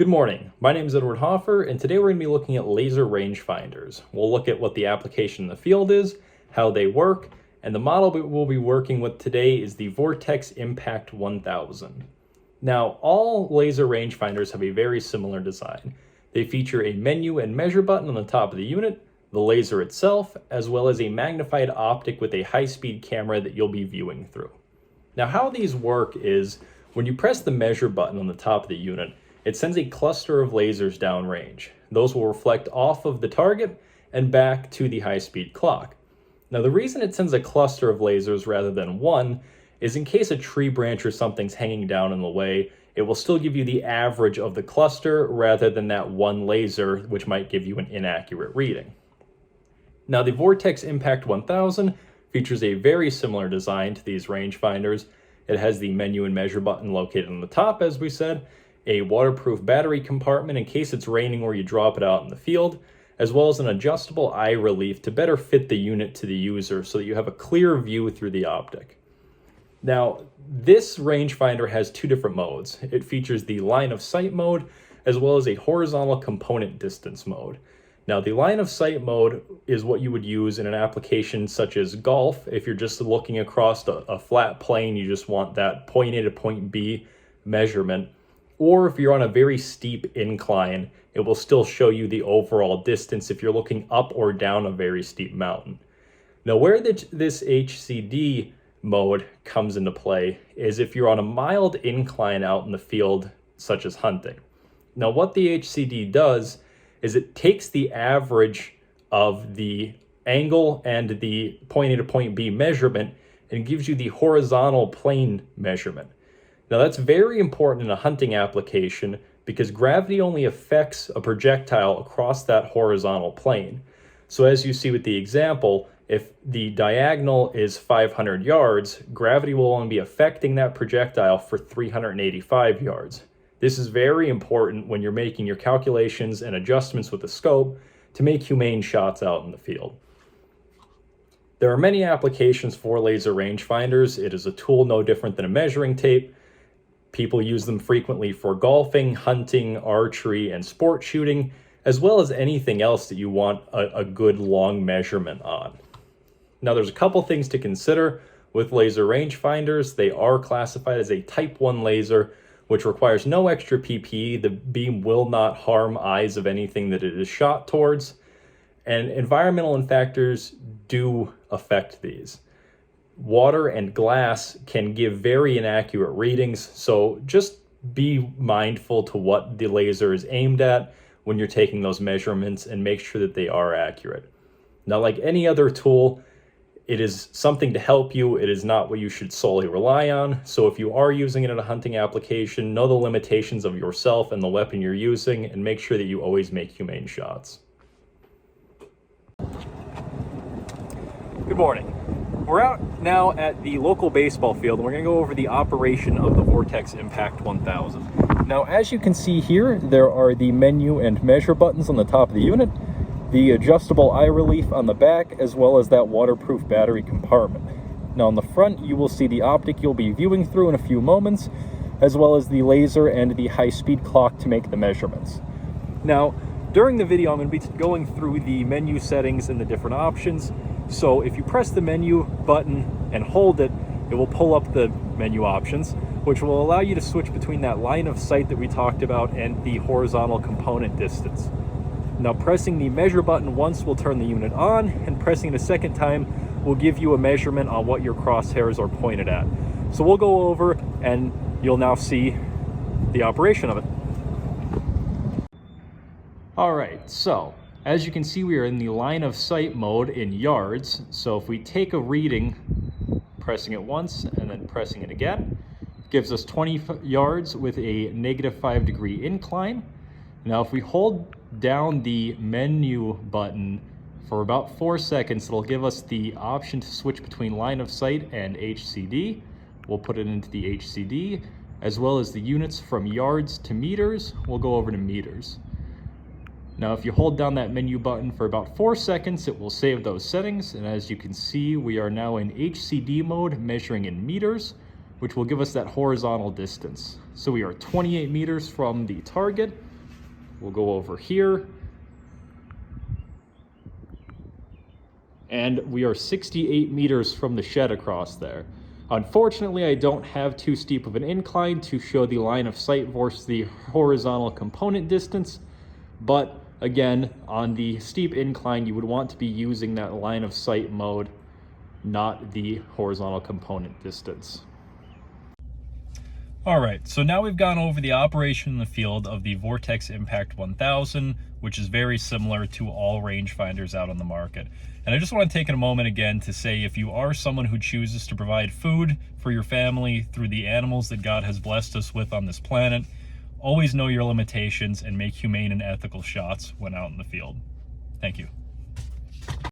Good morning, my name is Edward Hoffer, and today we're going to be looking at laser rangefinders. We'll look at what the application in the field is, how they work, and the model we'll be working with today is the Vortex Impact 1000. Now, all laser rangefinders have a very similar design. They feature a menu and measure button on the top of the unit, the laser itself, as well as a magnified optic with a high-speed camera that you'll be viewing through. Now, how these work is when you press the measure button on the top of the unit, it sends a cluster of lasers downrange. Those will reflect off of the target and back to the high-speed clock. Now, the reason it sends a cluster of lasers rather than one is in case a tree branch or something's hanging down in the way, it will still give you the average of the cluster rather than that one laser, which might give you an inaccurate reading. Now, the Vortex Impact 1000 features a very similar design to these rangefinders. It has the menu and measure button located on the top, as we said, a waterproof battery compartment in case it's raining or you drop it out in the field, as well as an adjustable eye relief to better fit the unit to the user so that you have a clear view through the optic. Now, this rangefinder has two different modes. It features the line of sight mode as well as a horizontal component distance mode. Now, the line of sight mode is what you would use in an application such as golf. If you're just looking across a flat plane, you just want that point A to point B measurement. Or if you're on a very steep incline, it will still show you the overall distance if you're looking up or down a very steep mountain. Now, where this HCD mode comes into play is if you're on a mild incline out in the field, such as hunting. Now, what the HCD does is it takes the average of the angle and the point A to point B measurement and gives you the horizontal plane measurement. Now, that's very important in a hunting application because gravity only affects a projectile across that horizontal plane. So as you see with the example, if the diagonal is 500 yards, gravity will only be affecting that projectile for 385 yards. This is very important when you're making your calculations and adjustments with the scope to make humane shots out in the field. There are many applications for laser rangefinders. It is a tool no different than a measuring tape. People use them frequently for golfing, hunting, archery, and sport shooting, as well as anything else that you want a good long measurement on. Now, there's a couple things to consider with laser rangefinders. They are classified as a Type 1 laser, which requires no extra PPE. The beam will not harm eyes of anything that it is shot towards. And environmental factors do affect these. Water and glass can give very inaccurate readings, so just be mindful to what the laser is aimed at when you're taking those measurements and make sure that they are accurate. Now, like any other tool, it is something to help you. It is not what you should solely rely on. So if you are using it in a hunting application, know the limitations of yourself and the weapon you're using, and make sure that you always make humane shots. Good morning. We're out now at the local baseball field, and we're going to go over the operation of the Vortex Impact 1000. Now, as you can see here, there are the menu and measure buttons on the top of the unit, the adjustable eye relief on the back, as well as that waterproof battery compartment. Now, on the front, you will see the optic you'll be viewing through in a few moments, as well as the laser and the high-speed clock to make the measurements. Now, during the video, I'm going to be going through the menu settings and the different options. So if you press the menu button and hold it, it will pull up the menu options, which will allow you to switch between that line of sight that we talked about and the horizontal component distance. Now, pressing the measure button once will turn the unit on, and pressing it a second time will give you a measurement on what your crosshairs are pointed at. So we'll go over and you'll now see the operation of it. All right, so as you can see, we are in the line of sight mode in yards. So if we take a reading, pressing it once and then pressing it again, gives us 20 yards with a -5 degree incline. Now, if we hold down the menu button for about 4 seconds, it'll give us the option to switch between line of sight and HCD. We'll put it into the HCD, as well as the units from yards to meters. We'll go over to meters. Now, if you hold down that menu button for about 4 seconds, it will save those settings. And as you can see, we are now in HCD mode, measuring in meters, which will give us that horizontal distance. So we are 28 meters from the target, We'll go over here. And we are 68 meters from the shed across there. Unfortunately, I don't have too steep of an incline to show the line of sight versus the horizontal component distance, but again, on the steep incline, you would want to be using that line of sight mode, not the horizontal component distance. All right, so now we've gone over the operation in the field of the Vortex Impact 1000, which is very similar to all rangefinders out on the market. And I just want to take a moment again to say, if you are someone who chooses to provide food for your family through the animals that God has blessed us with on this planet, always know your limitations and make humane and ethical shots when out in the field. Thank you.